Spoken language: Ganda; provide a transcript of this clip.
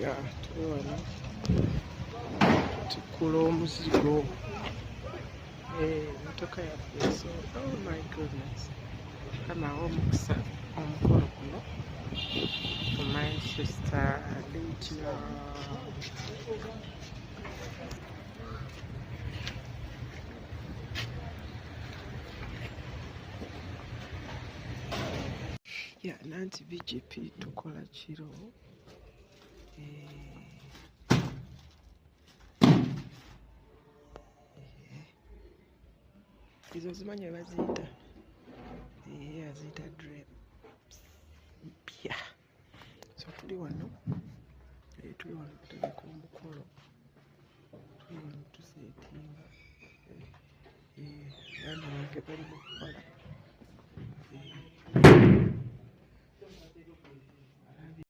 Ya tuli wano tukkula omuzigo. Emmotoka yaffe so oh my goodness. Kama awa omukisa omukolo guno ku Manchester Regional. Ya nanti BGP tukola kiro. Izo zimanya baziyita aziyita drapes mpya. So tuli wano tutegeka omukolo, tuli wano tuseetinga. Baana bange bali mu kukola